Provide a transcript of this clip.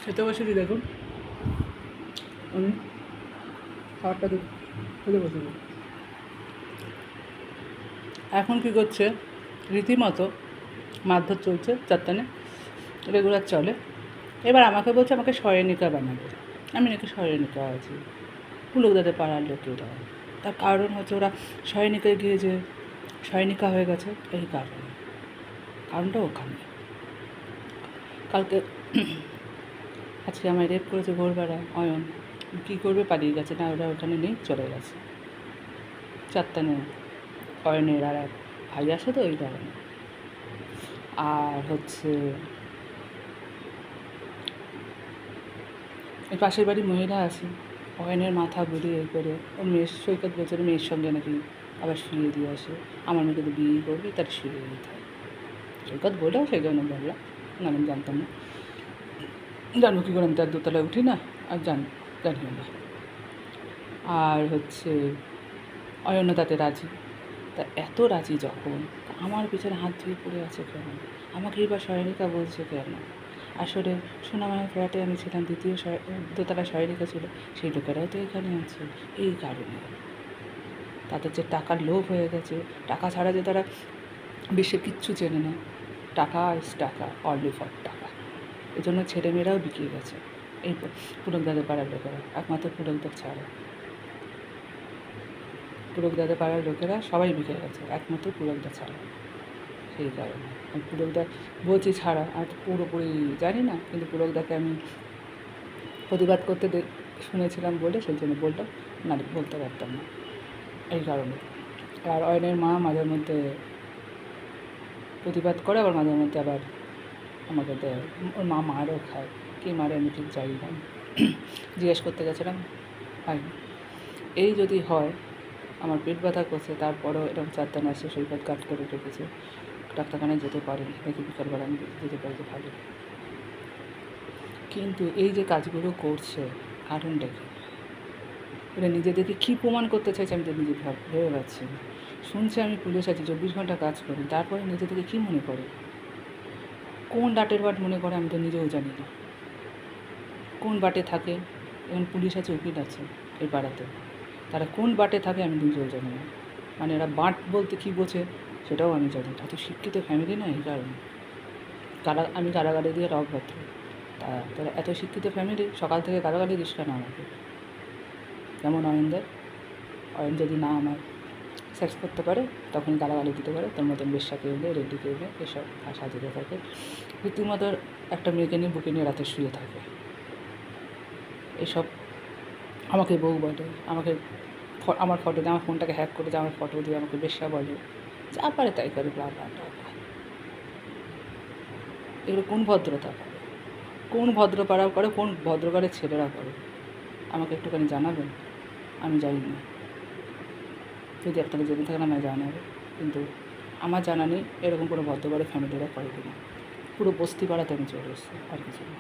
খেতে বসেছি দেখুন আমি খাবারটা খেতে বসেছি। এখন কী করছে রীতিমতো মারধর চলছে চারটানে রেগুলার চলে। এবার আমাকে বলছে আমাকে সয়নিকা বানাবে। আমি নাকি সয়নিকা আছি পুলকদাদের পাড়ার লোকেরা। তার কারণ হচ্ছে ওরা সয়নিকায় গিয়ে যে সয়নিকা হয়ে গেছে এই কারণটা ওখানে। কালকে আজকে আমায় রেপ করেছে ভোরবেলা অয়ন। কী করবে পালিয়ে গেছে, না ওরা ওখানে নেই, চলে গেছে চারটানে। অয়নের আর এক ভাই আসে তো ওই কারণে। আর হচ্ছে এই পাশের বাড়ির মহিলা আছে অয়নের মাথা ঘুরিয়ে করে ওর মেয়ের সৈকত বছর মেয়ের সঙ্গে নাকি আবার শুয়ে দিয়ে আসে। আমার মেয়েকে তো বিয়ে করবে তার শুয়ে দিতে হয়। সৈকত বলেও সেই জন্য বললাম, না আমি জানতাম না। জানবো কী করে, আমি তার দোতলায় উঠি না আর জানিও না। আর হচ্ছে অয়ন্য তাতে রাজি। তা এত রাজি যখন আমার পিছনে হাত ধুয়ে পড়ে আছে কেন, আমাকে এবার সহায়িকা বলছে কেন? আসলে সোনামায়ের ফ্ল্যাটে আমি ছিলাম, দ্বিতীয় দোতলা সহায়িকা ছিল, সেই লোকেরাও তো এখানে আছে। এই কারণে তাদের যে টাকার লোভ হয়ে গেছে, টাকা ছাড়া যে তারা বিশ্বে কিচ্ছু চেনে না। টাকা ইজ টাকা, অনলি ফর টাকা। এই জন্য ছেলেমেয়েরাও বিকিয়ে গেছে এই পুলকদাদের পাড়ার লোকেরা, একমাত্র পুলকদার ছাড়া। পুলকদাদের পাড়ার লোকেরা সবাই বিকে গেছে একমাত্র পুলকদা ছাড়া। সেই কারণে পুলকদা বলছি ছাড়া, আর পুরোপুরি জানি না, কিন্তু পুলকদাকে আমি প্রতিবাদ করতে শুনেছিলাম বলে সেই জন্য বললাম, না বলতে পারতাম না এই কারণে। আর অয়নের মা মাঝে মধ্যে প্রতিবাদ করে, আবার মাঝে মধ্যে আবার আমাকে দেয়। ওর মা মারও খায়, কী মারে আমি ঠিক জানি না। জিজ্ঞেস করতে গেছিলাম হয়নি। এই যদি হয় আমার পেট ব্যথা করছে, তারপরেও এরকম চারটানা আসে সৈকত কাট করে রেখেছে, ডাক্তারখানায় যেতে পারিনি, দেখি বিকালবেলা আমি যেতে পারি তো ভালো। কিন্তু এই যে কাজগুলো করছে কারণটা কি? এরা নিজেদেরকে কী প্রমাণ করতে চাইছে আমি তো নিজে ভেবে পাচ্ছি না। শুনছে আমি পুলিশ আছি, 24 ঘন্টা কাজ করি, তারপরে নিজেদেরকে কী মনে করে, কোন ডাটের বাট মনে করে আমি তো নিজেও জানি না। কোন বাটে থাকে, এখন পুলিশ আছে উকিল আছে এই পাড়াতে, তারা কোন বাটে থাকে আমি নিজেও জানি না। মানে এরা বাঁট বলতে কী বোঝে সেটাও আমি জানি না। এত শিক্ষিত ফ্যামিলি না এই কারণে। আমি কারাগারে দিয়ে অভদ্র, তারা এত শিক্ষিত ফ্যামিলি, সকাল থেকে কারাগারে দিস কেন আমাকে? যেমন অয়ন যদি না আমার সেক্স করতে পারে তখন গালাগালি দিতে পারে, তোর মতন বেশ্যাকে এলে রেড্ডিকে এলে এসব ভাষা দিতে থাকে। রীতিমতো একটা মেয়েকে নিয়ে বুকে নিয়ে রাতে শুয়ে থাকে। এসব আমাকে বউ বলে, আমাকে আমার ফটো দিয়ে, আমার ফোনটাকে হ্যাক করে দিয়ে আমার ফটো দিয়ে আমাকে বেশ্যা বলে, যা পারে তাই করে, ব্লা ব্লা ব্লা। এগুলো কোন ভদ্রতা করে, কোন ভদ্রপাড়া করে, কোন ভদ্রঘরের ছেলেরা করে আমাকে একটুখানি জানাবেন? আমি জানি না, যদি আপনারা জেনে থাকেন আমায় জানাবে। কিন্তু আমার জানা নেই এরকম কোনো ভদ্রঘরের ফ্যামিলিরা করে কিনা। পুরো বস্তি পাড়াতে আমি চলে এসেছি, আর কিছু না।